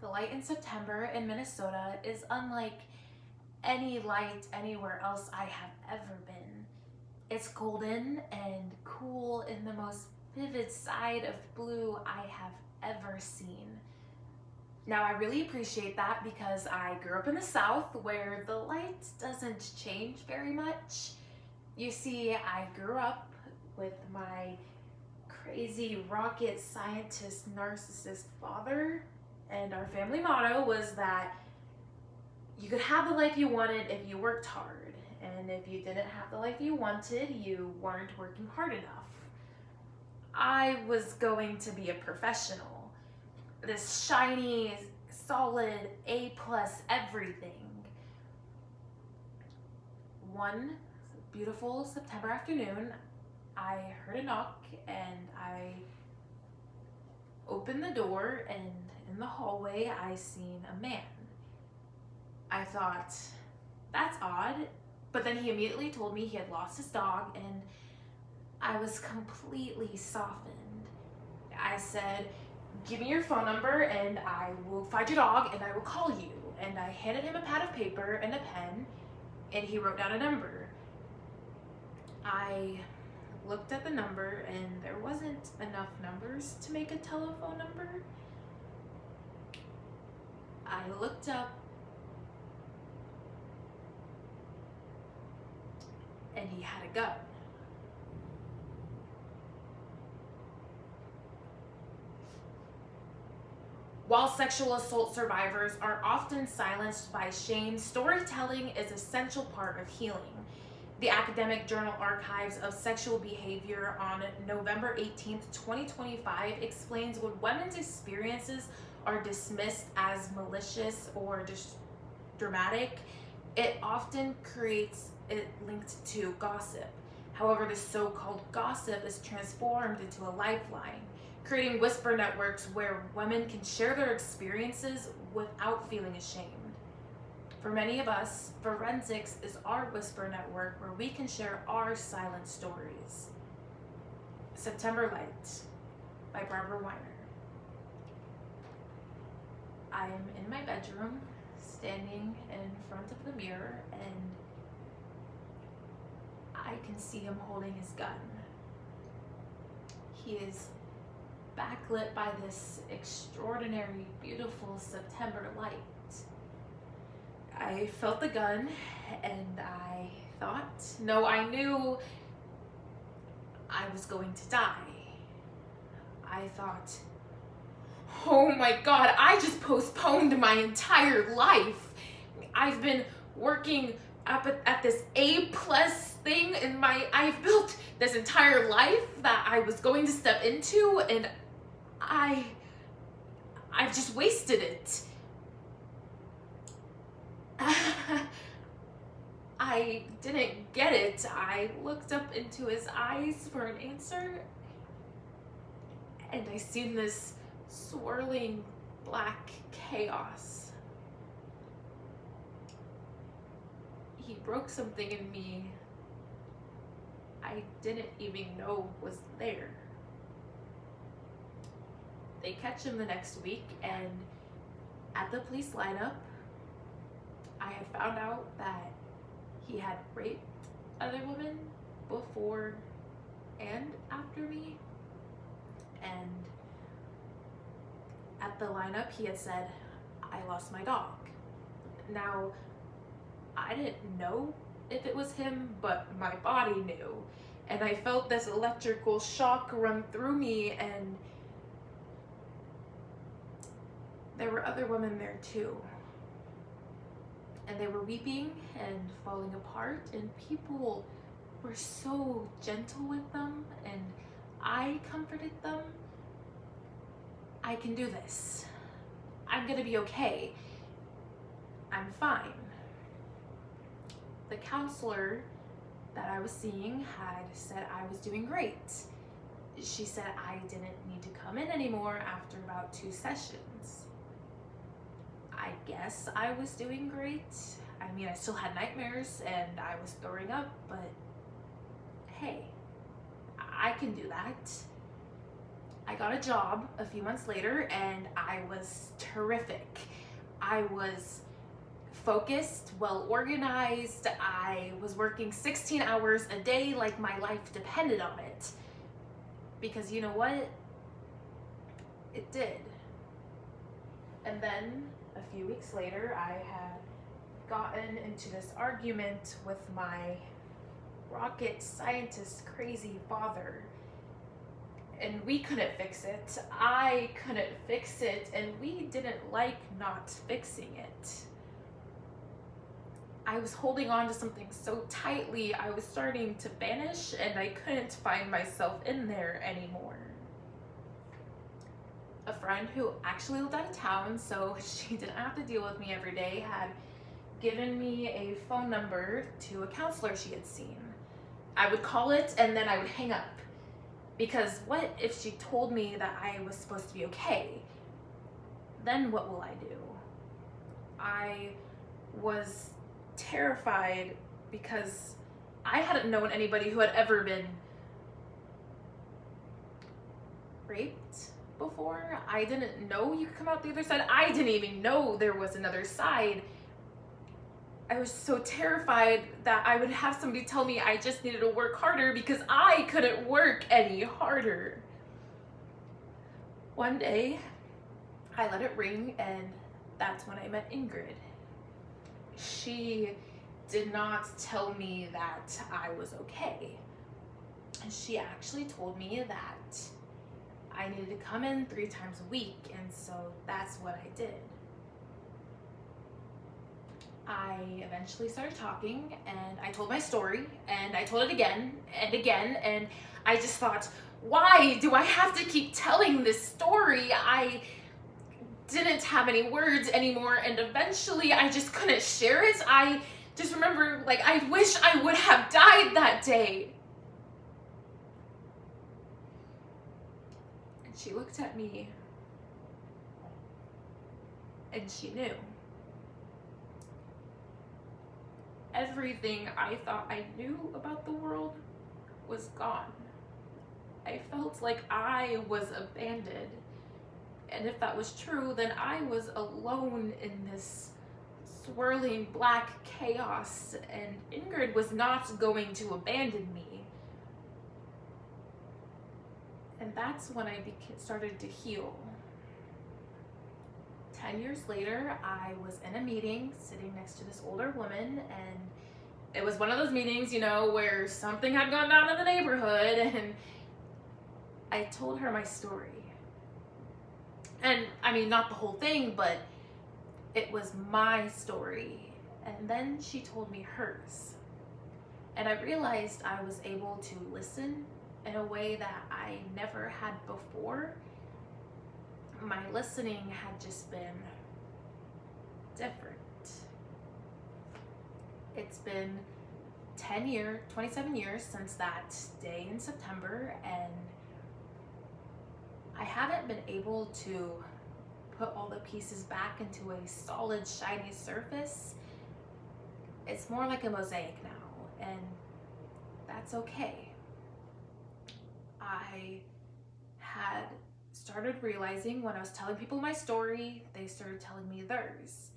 The light in September in Minnesota is unlike any light anywhere else I have ever been. It's golden and cool in the most vivid side of blue I have ever seen. Now, I really appreciate that because I grew up in the South where the light doesn't change very much. You see, I grew up with my crazy rocket scientist narcissist father, and our family motto was that you could have the life you wanted if you worked hard, and if you didn't have the life you wanted, you weren't working hard enough. I was going to be a professional, this shiny, solid A plus everything. One beautiful September afternoon, I heard a knock and I opened the door, and in the hallway I seen a man. I thought, that's odd, but then he immediately told me he had lost his dog, and I was completely softened. I said, give me your phone number and I will find your dog and I will call you. And I handed him a pad of paper and a pen, and he wrote down a number. I looked at the number and there wasn't enough numbers to make a telephone number. I looked up and he had a gun. While sexual assault survivors are often silenced by shame, storytelling is an essential part of healing. The Academic Journal Archives of Sexual Behavior on November 18th, 2025 explains when women's experiences are dismissed as malicious or dramatic, it often creates it linked to gossip. However, the so-called gossip is transformed into a lifeline, creating whisper networks where women can share their experiences without feeling ashamed. For many of us, forensics is our whisper network where we can share our silent stories. September Light by Barbara Weiner. I am in my bedroom, standing in front of the mirror, and I can see him holding his gun. He is backlit by this extraordinary, beautiful September light. I felt the gun and I thought, no, I knew I was going to die. I thought, oh my God, I just postponed my entire life. I've been working up at this A plus thing in I've built this entire life that I was going to step into, and I've just wasted it. I didn't get it. I looked up into his eyes for an answer, and I seen this swirling black chaos. He broke something in me I didn't even know was there. They catch him the next week, and at the police lineup, I had found out that he had raped other women before and after me. And at the lineup, he had said, I lost my dog. Now, I didn't know if it was him, but my body knew. And I felt this electrical shock run through me, and there were other women there too. And they were weeping and falling apart, and people were so gentle with them, and I comforted them. I can do this. I'm gonna be okay. I'm fine. The counselor that I was seeing had said I was doing great. She said I didn't need to come in anymore after about 2 sessions. I guess I was doing great. I mean, I still had nightmares and I was throwing up, but hey, I can do that. I got a job a few months later and I was terrific. I was focused, well organized. I was working 16 hours a day like my life depended on it. Because you know what? It did. And then a few weeks later, I had gotten into this argument with my rocket scientist crazy father. And we couldn't fix it. I couldn't fix it, and we didn't like not fixing it. I was holding on to something so tightly, I was starting to vanish, and I couldn't find myself in there anymore. A friend who actually lived out of town, so she didn't have to deal with me every day, had given me a phone number to a counselor she had seen. I would call it, and then I would hang up. Because what if she told me that I was supposed to be okay? Then what will I do? I was terrified because I hadn't known anybody who had ever been raped before. I didn't know you could come out the other side. I didn't even know there was another side. I was so terrified that I would have somebody tell me I just needed to work harder because I couldn't work any harder. One day, I let it ring, and that's when I met Ingrid. She did not tell me that I was okay. And she actually told me that I needed to come in 3 times a week, and so that's what I did. I eventually started talking, and I told my story, and I told it again and again, and I just thought, why do I have to keep telling this story? I didn't have any words anymore, and eventually I just couldn't share it. I just remember, like, I wish I would have died that day. And she looked at me, and she knew. Everything I thought I knew about the world was gone. I felt like I was abandoned. And if that was true, then I was alone in this swirling black chaos, and Ingrid was not going to abandon me. And that's when I started to heal. 10 years later, I was in a meeting sitting next to this older woman, and it was one of those meetings, you know, where something had gone down in the neighborhood, and I told her my story. And I mean, not the whole thing, but it was my story. And then she told me hers. And I realized I was able to listen in a way that I never had before. My listening had just been different. It's been 27 years since that day in September, and I haven't been able to put all the pieces back into a solid, shiny surface. It's more like a mosaic now, and that's okay. I had started realizing when I was telling people my story, they started telling me theirs.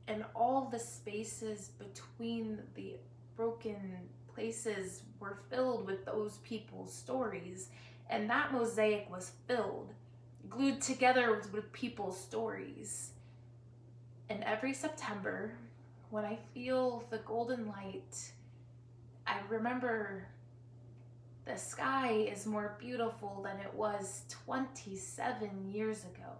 And all the spaces between the broken places were filled with those people's stories. And that mosaic was filled, glued together with people's stories. And every September, when I feel the golden light, I remember the sky is more beautiful than it was 27 years ago.